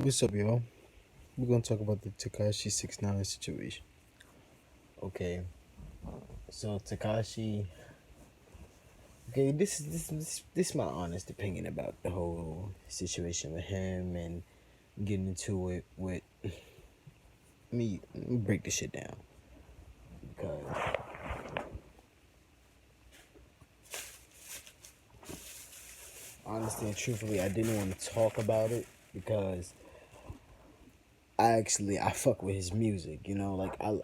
What's up, y'all? We're gonna talk about the Tekashi 6ix9ine situation. Okay, so Tekashi. Okay, this is my honest opinion about the whole situation with him and getting into it with me. Let me break this shit down because honestly and truthfully, I didn't want to talk about it because I fuck with his music. Like I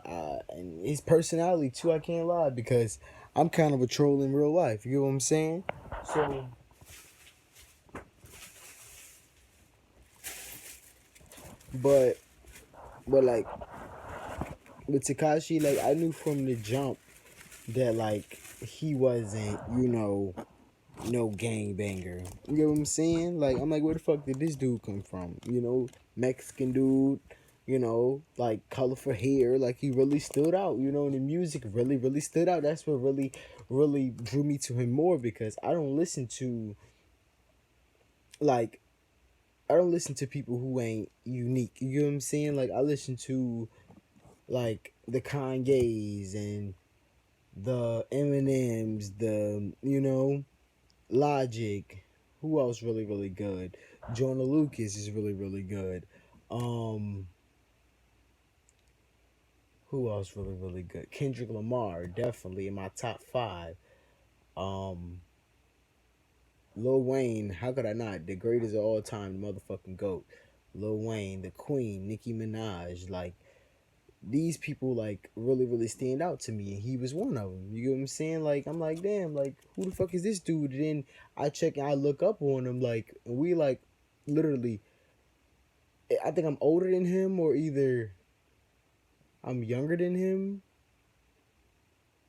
and his personality too. I can't lie because I'm kind of a troll in real life. You know what I'm saying? So, but like with Takashi, like I knew from the jump that like he wasn't, no gang banger. You get what I'm saying? Like I'm like, where the fuck did this dude come from? Mexican dude, like colorful hair, like he really stood out, and the music really, really stood out. That's what really, really drew me to him more because like I don't listen to people who ain't unique. You know what I'm saying? Like I listen to like the Kanye's and the Eminems, Logic. Who else really really good? Jonah Lucas is really really good. Um, who else really really good? Kendrick Lamar definitely in my top five. Um, Lil Wayne, how could I not? The greatest of all time, motherfucking goat. Lil Wayne, the Queen, Nicki Minaj, like these people like really really stand out to me and he was one of them. You get what I'm saying? Like I'm like, damn, like who the fuck is this dude? And then I check and I look up on him, like, and we like literally, I think I'm older than him or either I'm younger than him,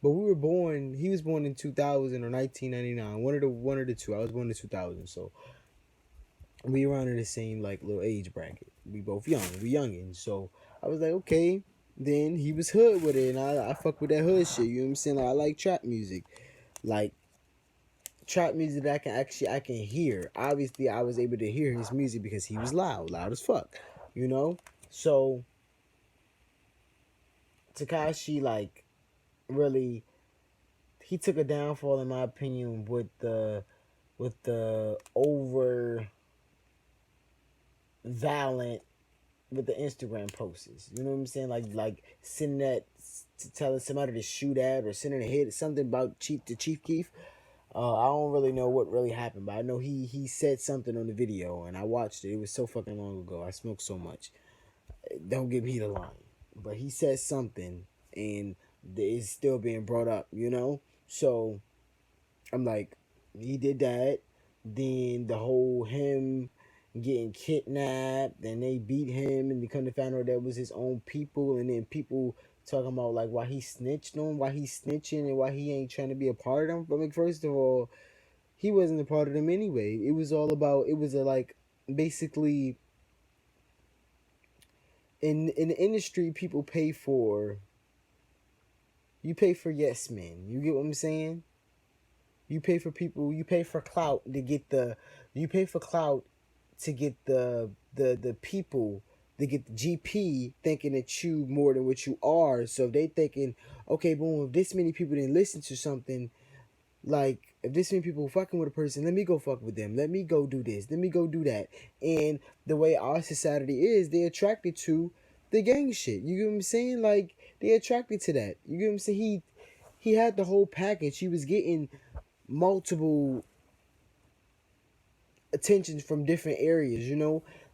but he was born in 2000 or 1999, one of the two. I was born in 2000, so we around in the same like little age bracket. We both we youngins. So I was like, okay. Then he was hood with it, and I fuck with that hood shit. You know what I'm saying? Like, I like trap music, like trap music that I can hear. Obviously, I was able to hear his music because he was loud as fuck. You know. So Takashi like really he took a downfall in my opinion with the over violent with the Instagram posts. You know what I'm saying? Like sending that to telling somebody to shoot at or sending a hit something about Chief Keef. I don't really know what really happened, but I know he said something on the video and I watched it. It was so fucking long ago. I smoked so much. Don't give me the line, but he said something and it's still being brought up. So I'm like, he did that. Then the whole him getting kidnapped, and they beat him, and they come to find out that was his own people, and then people talking about like why he snitched on, why he's snitching, and why he ain't trying to be a part of them. But like, first of all, he wasn't a part of them anyway. It was all about it was a like basically in the industry, people pay for yes men. You get what I'm saying? You pay for people. You pay for clout to get the. You pay for clout to get the people to get the GP thinking that you more than what you are. So they thinking, okay, boom, if this many people didn't listen to something, like if this many people fucking with a person, let me go fuck with them. Let me go do this. Let me go do that. And the way our society is, they attracted to the gang shit. You get what I'm saying? Like they attracted to that. You get what I'm saying? He had the whole package. He was getting multiple attention from different areas,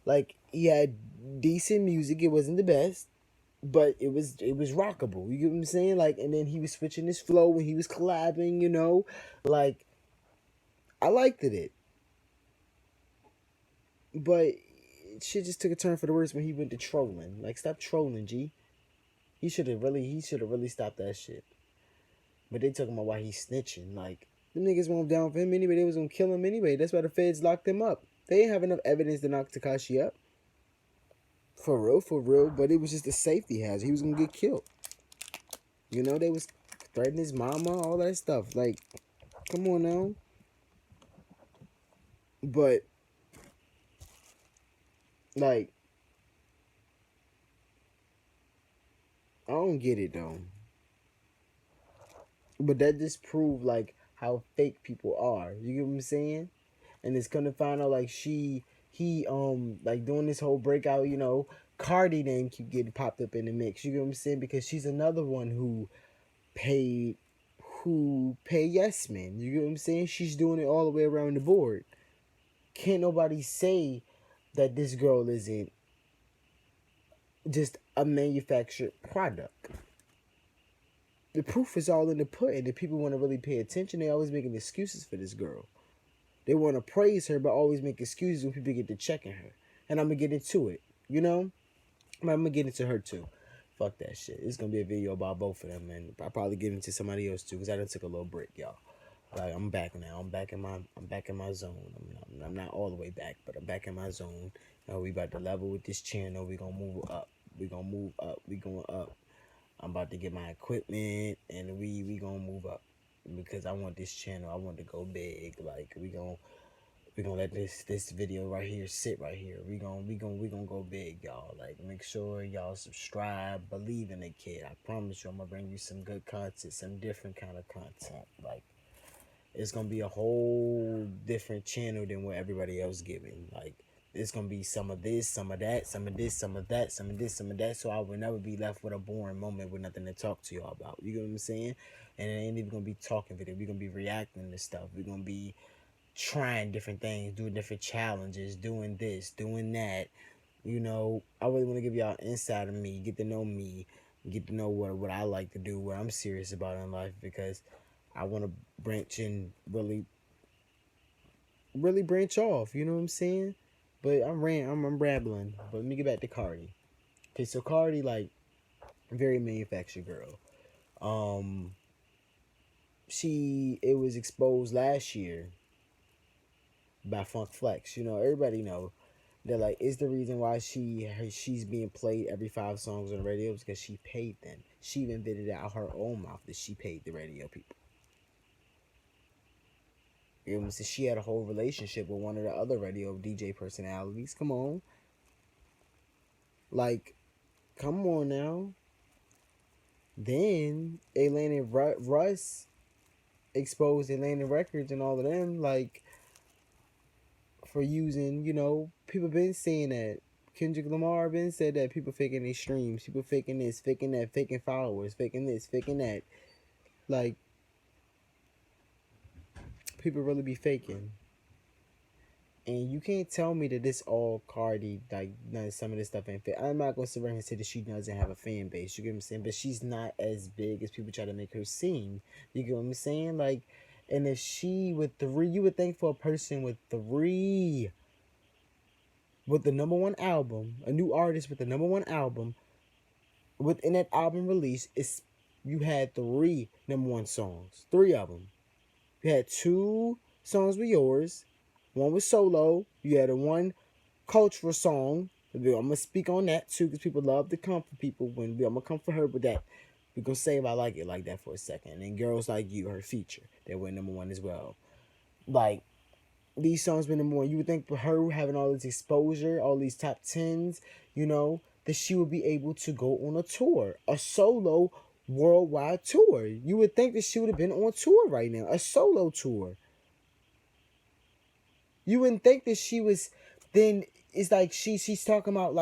like he had decent music. It wasn't the best, but it was rockable. You get what I'm saying? Like, and then he was switching his flow when he was collabing, like I liked it, but shit just took a turn for the worse when he went to trolling. Like, stop trolling, G. He should have really stopped that shit. But they talking about why he's snitching. Like, them niggas won't down for him anyway. They was gonna kill him anyway. That's why the feds locked him up. They didn't have enough evidence to knock Takashi up. For real. But it was just a safety hazard. He was gonna get killed. They was threatening his mama, all that stuff. Like, come on now. But like, don't get it though. But that just proved like how fake people are. You get what I'm saying? And it's gonna find out like he like doing this whole breakout, Cardi then keep getting popped up in the mix. You get what I'm saying? Because she's another one paid who pay yes men. You get what I'm saying? She's doing it all the way around the board. Can't nobody say that this girl isn't just a manufactured product. The proof is all in the pudding. If people want to really pay attention, they always making excuses for this girl. They want to praise her, but always make excuses when people get to checking her. And I'm going to get into it, I'm going to get into her too. Fuck that shit. It's going to be a video about both of them, and I'll probably get into somebody else too, because I done took a little break, y'all. Like, I'm back now. I'm back in my zone. I'm not all the way back, but I'm back in my zone. We about to level with this channel. We gonna move up. We gonna move up. We going up. I'm about to get my equipment, and we gonna move up, because I want this channel. I want to go big. Like, we gonna let this video right here sit right here. We gonna go big, y'all. Like, make sure y'all subscribe. Believe in the kid. I promise you, I'm gonna bring you some good content, some different kind of content. Like, it's gonna be a whole different channel than what everybody else giving. Like, it's gonna be some of this, some of that, some of this, some of that, some of this, some of that. So I will never be left with a boring moment with nothing to talk to y'all about. You get what I'm saying? And it ain't even gonna be talking video. We're gonna be reacting to stuff. We're gonna be trying different things, doing different challenges, doing this, doing that. I really want to give y'all insight of me, get to know what I like to do, what I'm serious about in life, because I want to branch and really branch off. You know what I'm saying? But I'm rambling. But let me get back to Cardi. Okay, so Cardi, like, very manufactured girl. It was exposed last year by Funk Flex. Everybody know that, like, it's the reason why she's being played every 5 songs on the radio, is because she paid them. She even did it out her own mouth that she paid the radio people. It was that she had a whole relationship with one of the other radio DJ personalities. Come on. Like, come on now. Then Atlantic Russ exposed Atlantic Records and all of them, like, for using, people been saying that. Kendrick Lamar been said that people faking their streams, people faking this, faking that, faking followers, faking this, faking that. Like, people really be faking. And you can't tell me that this all Cardi, like, some of this stuff ain't fit. I'm not going to sit around and say that she doesn't have a fan base. You get what I'm saying? But she's not as big as people try to make her seem. You get what I'm saying? Like, and if she with 3, you would think for a person with 3, with the #1 album, a new artist with the #1 album, within that album release, you had 3 #1 songs. 3 of them. You had 2 songs with yours. One was solo. You had a one cultural song. I'm going to speak on that too, because people love to come for people. I'm going to come for her with that. We're going to say if I like it like that for a second. And Girls Like You, her feature, they went #1 as well. Like, these songs been #1. You would think for her having all this exposure, all these top 10s, that she would be able to go on a tour, a solo worldwide tour. You would think that she would have been on tour right now, a solo tour. You wouldn't think that she was. Then it's like she's talking about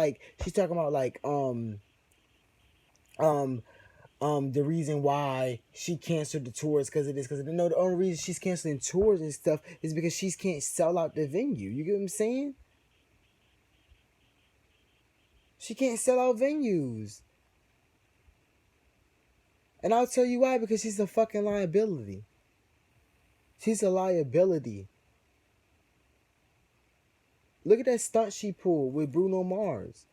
the reason why she canceled the tours because of this, because no, the only reason she's canceling tours and stuff is because she can't sell out the venue. You get what I'm saying? She can't sell out venues. And I'll tell you why, because she's a fucking liability. She's a liability. Look at that stunt she pulled with Bruno Mars.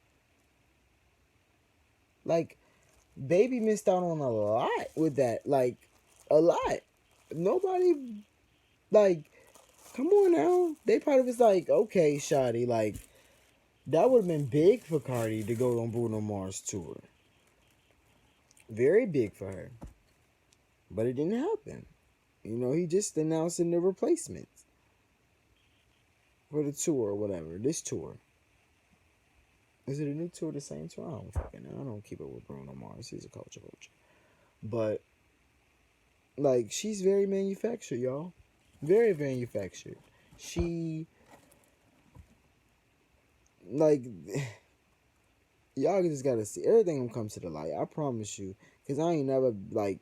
Like, Baby missed out on a lot with that. Like, a lot. Nobody, like, come on now. They probably was like, okay, Shawty, like, that would have been big for Cardi to go on Bruno Mars tour. Very big for her. But it didn't happen. He just announcing the replacements for the tour or whatever. This tour. Is it a new two or the same two? I don't fucking know. I don't keep up with Bruno Mars. He's a culture vulture. But like, she's very manufactured, y'all. Very manufactured. She like y'all just gotta see everything gonna come to the light. I promise you, cause I ain't never like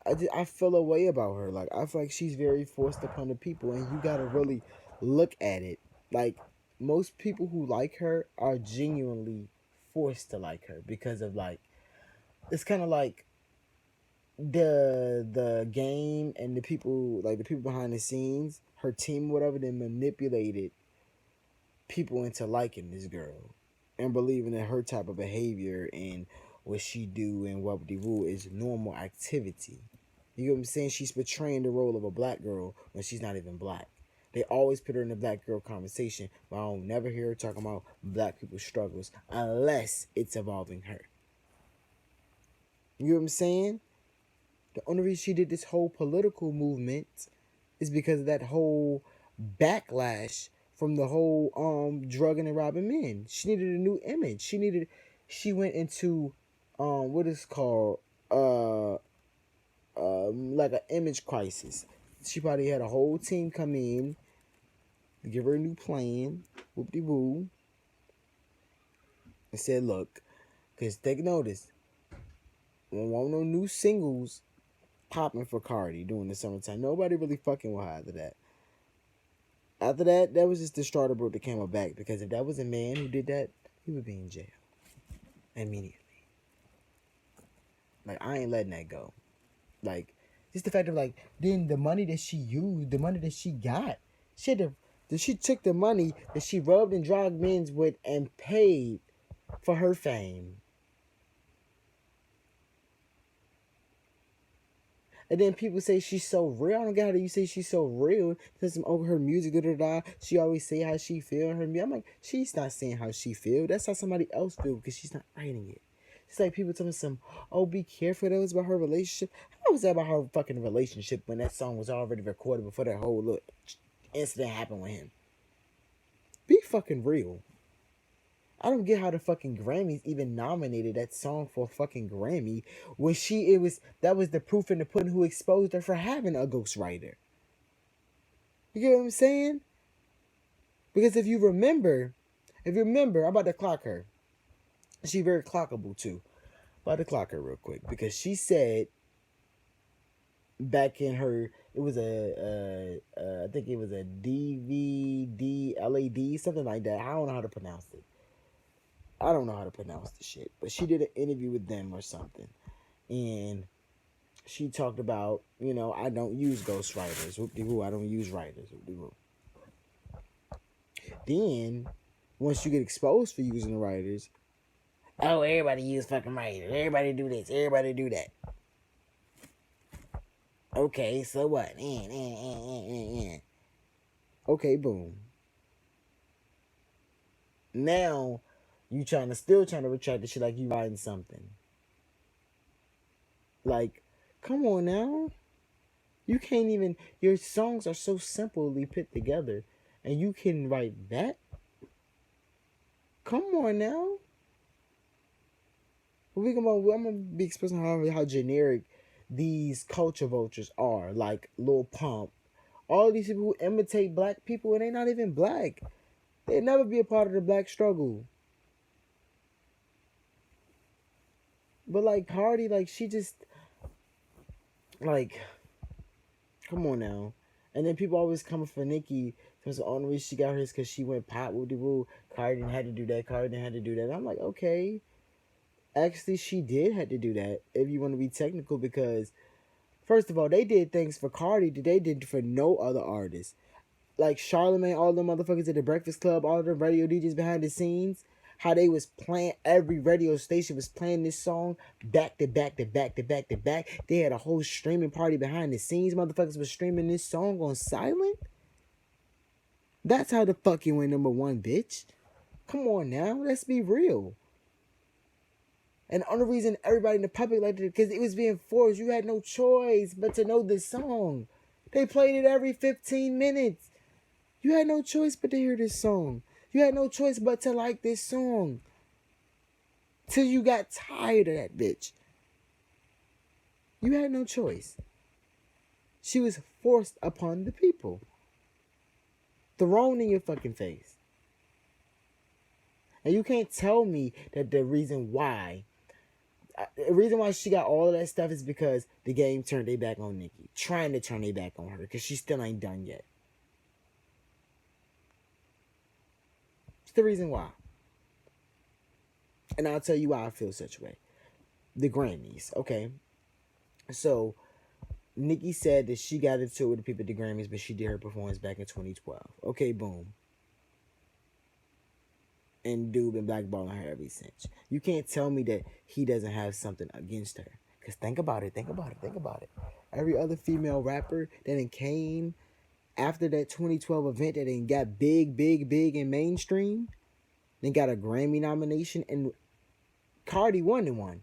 I feel a way about her. Like I feel like she's very forced upon the people, and you gotta really look at it. Like most people who like her are genuinely forced to like her because of like it's kind of like the game and the people like the people behind the scenes, her team, whatever, they manipulated people into liking this girl and believing that her type of behavior and what she do and what the rule is normal activity. You know what I'm saying? She's portraying the role of a black girl when she's not even black. They always put her in the black girl conversation, but I don't never hear her talking about black people's struggles unless it's involving her. You know what I'm saying? The only reason she did this whole political movement is because of that whole backlash from the whole drugging and robbing men. She needed a new image. She went into what is called like an image crisis. She probably had a whole team come in, give her a new plan, whoop de woo, and said, look, because take notice, we don't want no new singles popping for Cardi during the summertime. Nobody really fucking with her after that. After that, that was just the straw that broke the camel back, because if that was a man who did that, he would be in jail immediately. Like, I ain't letting that go. Like, just the fact of like, then the money that she used, the money that she got, she took the money that she rubbed and drugged men's with and paid for her fame. And then people say she's so real. I don't get how you say she's so real. Because over her music, she always say how she feel in her music. I'm like, she's not saying how she feel. That's how somebody else feel because she's not writing it. It's like people telling some, oh, be careful. That was about her relationship. How was that about her fucking relationship when that song was already recorded before that whole little incident happened with him? Be fucking real. I don't get how the fucking Grammys even nominated that song for a fucking Grammy when that was the proof in the pudding who exposed her for having a ghostwriter. You get what I'm saying? Because if you remember, I'm about to clock her. She's very clockable too. About to clock her real quick because she said back in her, it was I think it was a DVD LAD, something like that. I don't know how to pronounce it. I don't know how to pronounce the shit, but she did an interview with them or something, and she talked about, I don't use ghostwriters. Whoop-de-woo, I don't use writers. Whoop-de-woo. Then, once you get exposed for using the writers, oh, everybody use fucking writers. Everybody do this. Everybody do that. Okay, so what? Okay, boom. Now, you still trying to retract the shit like you writing something. Like, come on now. You can't even, your songs are so simply put together, and you can write that? Come on now. I'm gonna be expressing how generic these culture vultures are, like Lil Pump. All these people who imitate black people and they not even black. They'd never be a part of the black struggle. But like Cardi, like she just like, come on now. And then people always coming for Nicki because the only reason she got hers because she went pop with the woo. Cardi didn't have to do that. Cardi didn't have to do that. And I'm like, okay. Actually, she did have to do that if you want to be technical because, first of all, they did things for Cardi that they did for no other artist. Like Charlamagne, all the motherfuckers at the Breakfast Club, all the radio DJs behind the scenes, how they was playing, every radio station was playing this song back to back to back to back to back. They had a whole streaming party behind the scenes. Motherfuckers was streaming this song on silent. That's how the fuck you went number one, bitch. Come on now, let's be real. And the only reason everybody in the public liked it because it was being forced. You had no choice but to know this song. They played it every 15 minutes. You had no choice but to hear this song. You had no choice but to like this song. Till you got tired of that bitch. You had no choice. She was forced upon the people. Thrown in your fucking face. And you can't tell me that the reason why she got all of that stuff is because the game turned their back on Nicki. Trying to turn their back on her because she still ain't done yet. It's the reason why. And I'll tell you why I feel such a way. The Grammys, okay? So, Nicki said that she got into it with the people at the Grammys, but she did her performance back in 2012. Okay, boom. And dude been blackballing her ever since. You can't tell me that he doesn't have something against her. Because think about it. Every other female rapper that came after that 2012 event that got big and mainstream, then got a Grammy nomination, and Cardi won the one.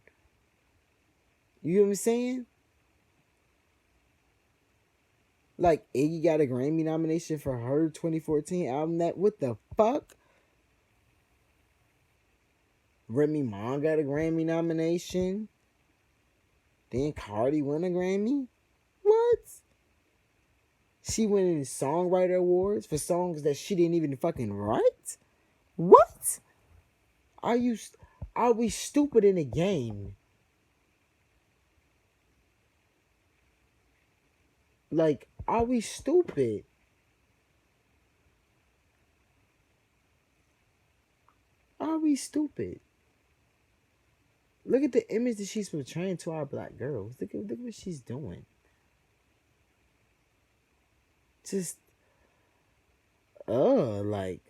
You know what I'm saying? Like, Iggy got a Grammy nomination for her 2014 album. That, what the fuck? Remy Ma got a Grammy nomination. Then Cardi won a Grammy? What? She winning songwriter awards for songs that she didn't even fucking write? What? Are we stupid in the game? Like, are we stupid? Are we stupid? Look at the image that she's portraying to our black girls. Look at what she's doing. Just, like,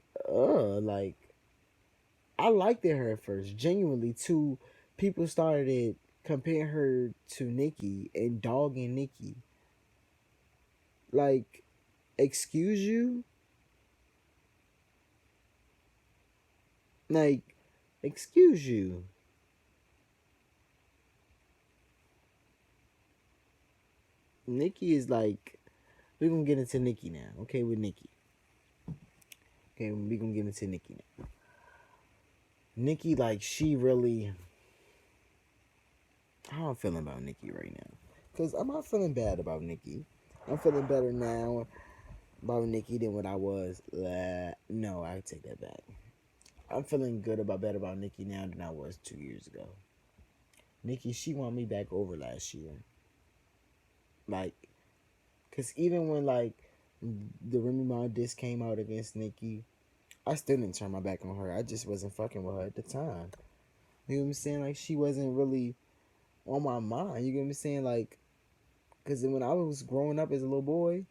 I liked it her at first. Genuinely, too, people started comparing her to Nicki and dogging Nicki. Like, excuse you? Like, excuse you. Nicki is like, we're gonna get into Nicki now. Okay, with Nicki. Okay, we're gonna get into Nicki now. Nicki, like, she really. How I'm feeling about Nicki right now? Because I'm not feeling bad about Nicki. I'm feeling better now about Nicki than what I was. No, I take that back. I'm feeling better about Nicki now than I was 2 years ago. Nicki, she won me back over last year. Like, because even when, like, the Remy Ma disc came out against Nicki, I still didn't turn my back on her. I just wasn't fucking with her at the time. You know what I'm saying? Like, she wasn't really on my mind. You know what I'm saying? Like, because when I was growing up as a little boy,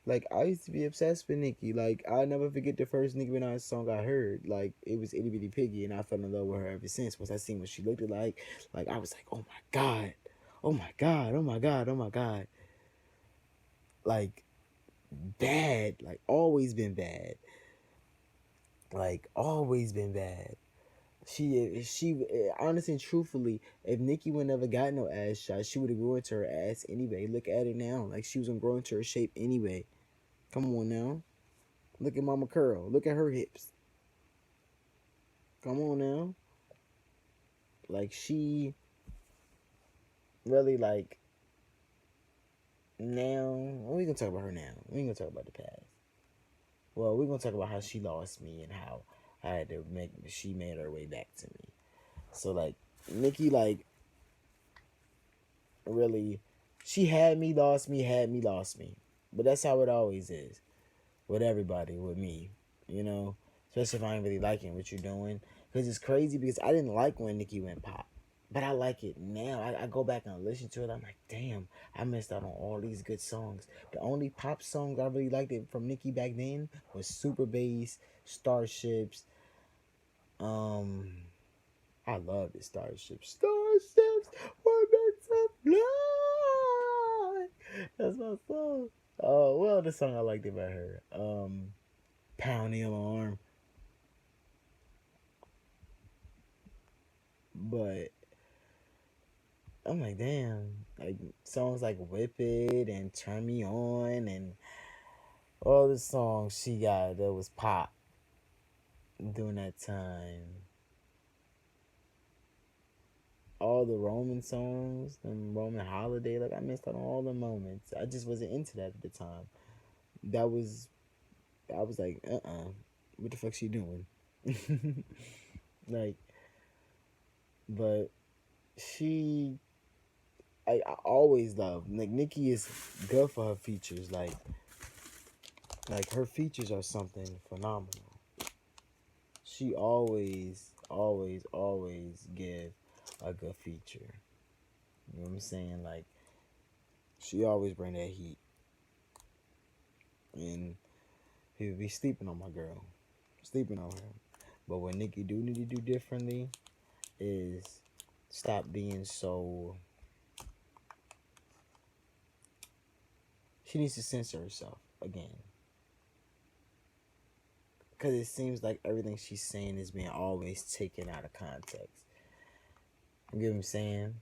like, I used to be obsessed with Nicki. Like, I'll never forget the first Nicki Minaj song I heard. Like, it was Itty Bitty Piggy, and I fell in love with her ever since. Once I seen what she looked like, I was like, oh my God. Oh my God. Oh my God. Oh my God. Like, bad. Like, always been bad. Like, always been bad. She honestly and truthfully, if Nicki would never got no ass shot, she would have grown into her ass anyway. Look at it now. Like, she was gonna grow into her shape anyway. Come on now. Look at Mama Curl. Look at her hips. Come on now. Like, she really, like, now, we gonna talk about her now. We ain't gonna talk about the past. Well, we're gonna talk about how she lost me and how I had to she made her way back to me. So, like, Nicki, like, really, she had me, lost me, had me, lost me. But that's how it always is with everybody, with me, you know, especially if I ain't really liking what you're doing. Because it's crazy because I didn't like when Nicki went pop. But I like it now. I go back and listen to it. I'm like, damn, I missed out on all these good songs. The only pop song I really liked it from Nicki back then was Super Bass, Starships. Um, I love the Starships. Starships were meant to fly. That's my song. Oh, well, the song I liked about her. Pound the Alarm. But I'm like, damn, like songs like Whip It and Turn Me On and all the songs she got that was pop. during that time. All the Roman songs, the Roman holiday, like I missed out on all the moments. I just wasn't into that at the time. That was I was like, what the fuck she doing? Like, but she, I always love like Nicki is good for her features. Like her features are something phenomenal. She always give a good feature. You know what I'm saying? Like she always bring that heat, and people be sleeping on my girl, sleeping on her. But what Nicki do need to do differently is stop being so. She needs to censor herself again, because it seems like everything she's saying is being always taken out of context. You get what I'm saying?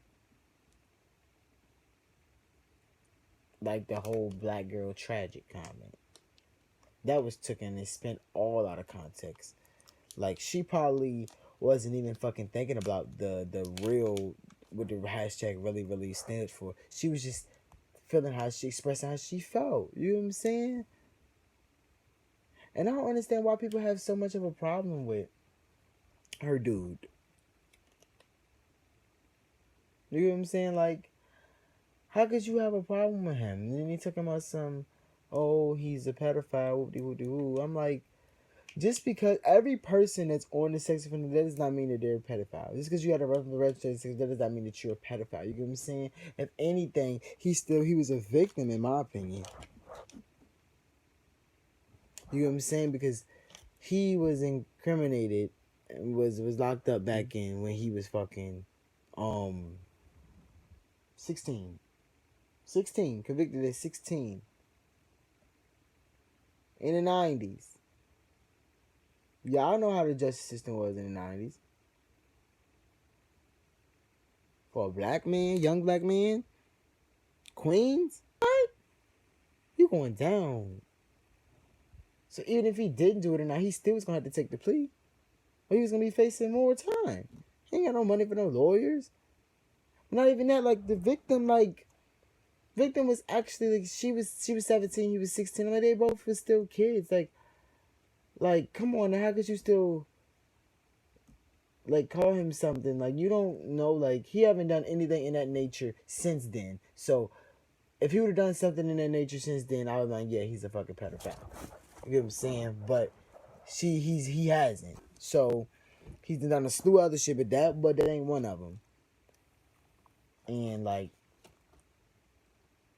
Like the whole black girl tragic comment. That was taken and spent all out of context. Like she probably wasn't even fucking thinking about the real what the hashtag really stands for. She was just feeling how she expressing how she felt. You know what I'm saying? And I don't understand why people have so much of a problem with her dude. You know what I'm saying? Like, how could you have a problem with him? And then he talking about some, oh, he's a pedophile, whoop-de-whoop-de-woo. I'm like, just because every person that's on the sex offender, that does not mean that they're a pedophile. Just because you had a registered sex, that does not mean that you're a pedophile. You get what I'm saying? If anything, he was a victim, in my opinion. You know what I'm saying? Because he was incriminated and was locked up back in when he was fucking 16. 16, convicted at 16 in the 90s. Y'all know how the justice system was in the 90s. For a black man, young black man, Queens, what? You going down. So even if he didn't do it or not, he still was going to have to take the plea. Or he was going to be facing more time. He ain't got no money for no lawyers. Not even that, like the victim, victim was actually like she was 17, he was 16. Like they both were still kids. Like come on, how could you still like call him something? Like you don't know, like he haven't done anything in that nature since then. So if he would have done something in that nature since then, I was like, yeah, he's a fucking pedophile. You get what I'm saying? But he hasn't. So he's done a slew of other shit, but that ain't one of them. And like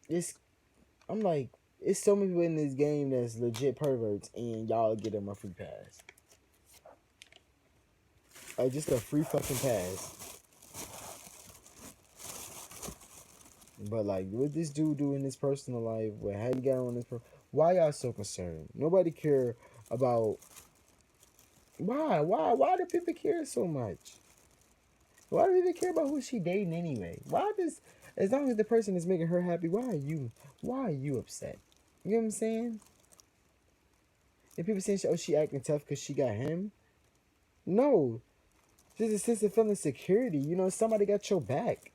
it's I'm like, it's so many people in this game that's legit perverts, and y'all get them a free pass. Like, just a free fucking pass. But, like, what this dude do in his personal life, how he got on this, why y'all so concerned? Nobody care about, why do people care so much? Why do people care about who she dating anyway? As long as the person is making her happy, why are you upset? You know what I'm saying? If people saying, oh, she acting tough because she got him. No. Just a sense of feeling security. You know, somebody got your back.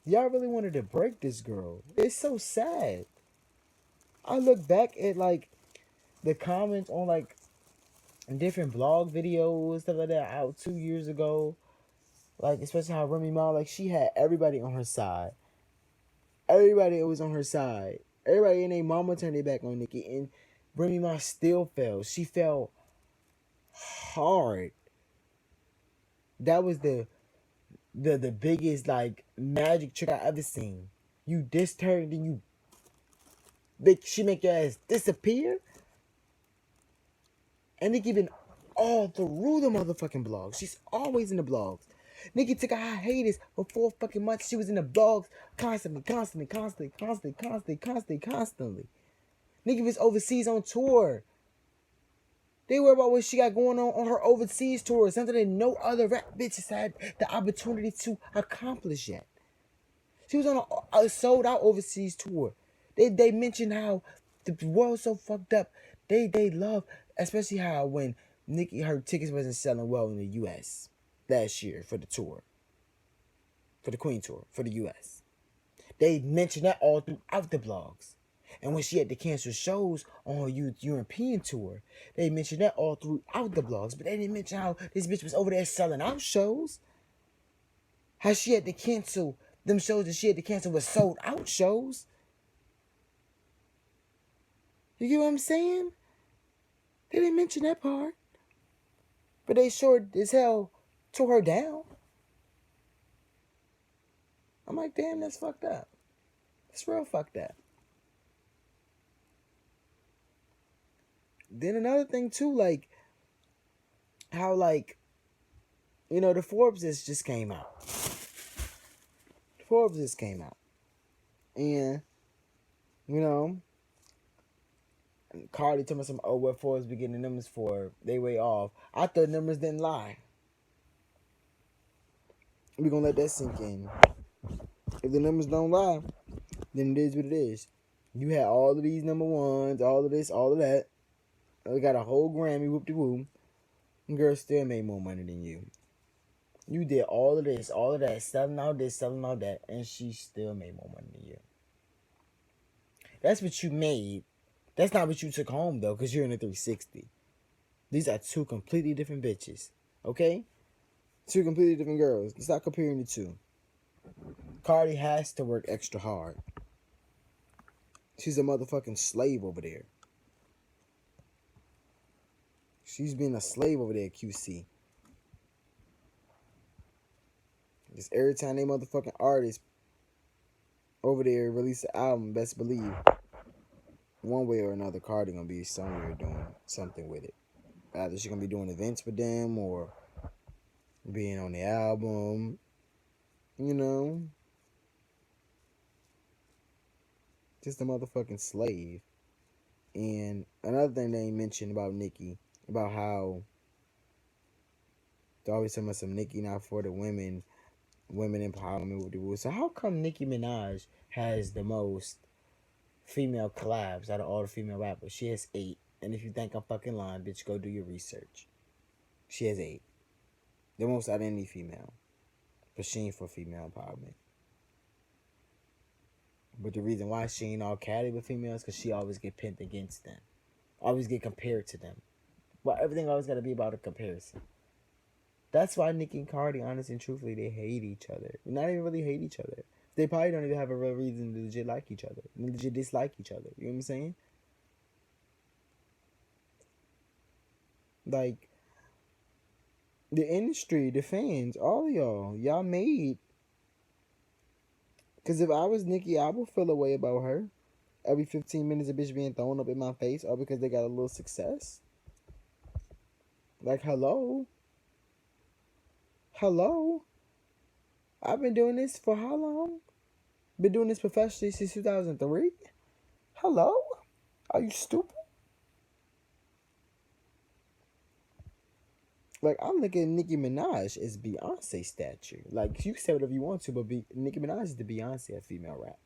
Y'all really wanted to break this girl. It's so sad. I look back at, like, the comments on, like, different blog videos, stuff like that, out 2 years ago. Like, especially how Remy Ma, like, she had everybody on her side. Everybody was on her side. Everybody and their mama turned their back on Nicki. And Remy Ma still fell. She fell hard. That was the biggest like magic trick I ever seen. You dissed her, then she make your ass disappear. And Nicki been all through the motherfucking blogs. She's always in the blogs. Nicki took a hiatus for 4 fucking months. She was in the blogs constantly. Nicki was overseas on tour. They worry about what she got going on her overseas tour. Something that no other rap bitches had the opportunity to accomplish yet. She was on a sold out overseas tour. They mentioned how the world's so fucked up. They love Especially how when Nicki, her tickets wasn't selling well in the U.S. last year for the tour, for the Queen tour, for the U.S. They mentioned that all throughout the blogs. And when she had to cancel shows on her European tour, they mentioned that all throughout the blogs. But they didn't mention how this bitch was over there selling out shows. How she had to cancel them shows that she had to cancel with sold out shows. You get what I'm saying? They didn't mention that part. But they sure as hell tore her down. I'm like, damn, that's fucked up. That's real fucked up. Then another thing too, like how the Forbes list just came out. Forbes just came out. And, you know, Cardi told me some, oh, what Forbes be getting the numbers for? They way off. I thought numbers didn't lie. We're gonna let that sink in. If the numbers don't lie, then it is what it is. You had all of these number ones, all of this, all of that. We got a whole Grammy, whoop-de-whoop. And girl still made more money than you. You did all of this, all of that, selling out this, selling out that, and she still made more money than you. That's what you made. That's not what you took home, though, because you're in a 360. These are two completely different bitches, okay? Two completely different girls. Let's not comparing the two. Cardi has to work extra hard. She's a motherfucking slave over there. She's being a slave over there at QC. Just every time they motherfucking artists over there release an album, best believe one way or another, Cardi gonna be somewhere doing something with it. Either she's gonna be doing events with them or being on the album, you know. Just a motherfucking slave. And another thing they ain't mentioned about Nicki, about how they always talking about some Nicki not for the women empowerment with the rules. So how come Nicki Minaj has the most female collabs out of all the female rappers? She has 8. And if you think I'm fucking lying, bitch, go do your research. She has 8. The most out of any female. But she ain't for female empowerment. But the reason why she ain't all catty with females, because she always get pinned against them. Always get compared to them. Well, everything always got to be about a comparison. That's why Nicki and Cardi, honestly and truthfully, they hate each other. Not even really hate each other. They probably don't even have a real reason to legit like each other. Legit dislike each other. You know what I'm saying? Like, the industry, the fans, all of y'all made. Because if I was Nicki, I would feel a way about her. Every 15 minutes, a bitch being thrown up in my face, all because they got a little success. Like, hello? Hello? I've been doing this for how long? Been doing this professionally since 2003? Hello? Are you stupid? Like, I'm looking at Nicki Minaj as Beyonce stature. Like, you can say whatever you want to, but Nicki Minaj is the Beyonce of female rap.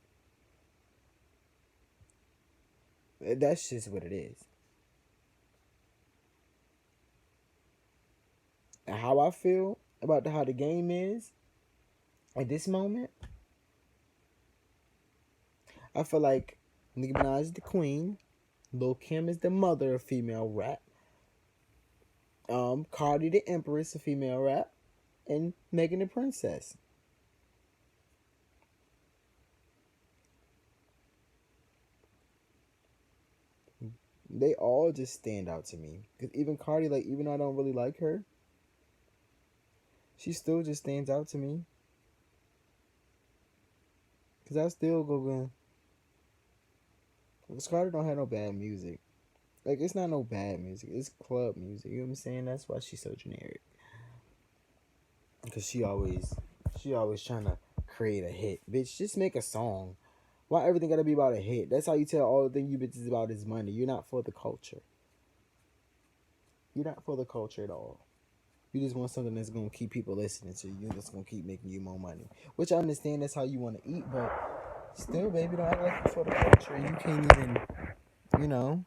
That's just what it is. And how I feel about how the game is at this moment, I feel like Nicki Minaj is the queen. Lil' Kim is the mother of female rap. Cardi the empress of female rap. And Megan the princess. They all just stand out to me. Because even Cardi, like, even though I don't really like her, she still just stands out to me. Because I still go, because Cardi don't have no bad music. Like, it's not no bad music. It's club music. You know what I'm saying? That's why she's so generic. Because she always trying to create a hit. Bitch, just make a song. Why everything gotta be about a hit? That's how you tell all the thing you bitches about is money. You're not for the culture. You're not for the culture at all. You just want something that's gonna keep people listening to you. That's gonna keep making you more money. Which I understand that's how you want to eat, but still, baby, don't act like you're for the culture. You can't even, you know.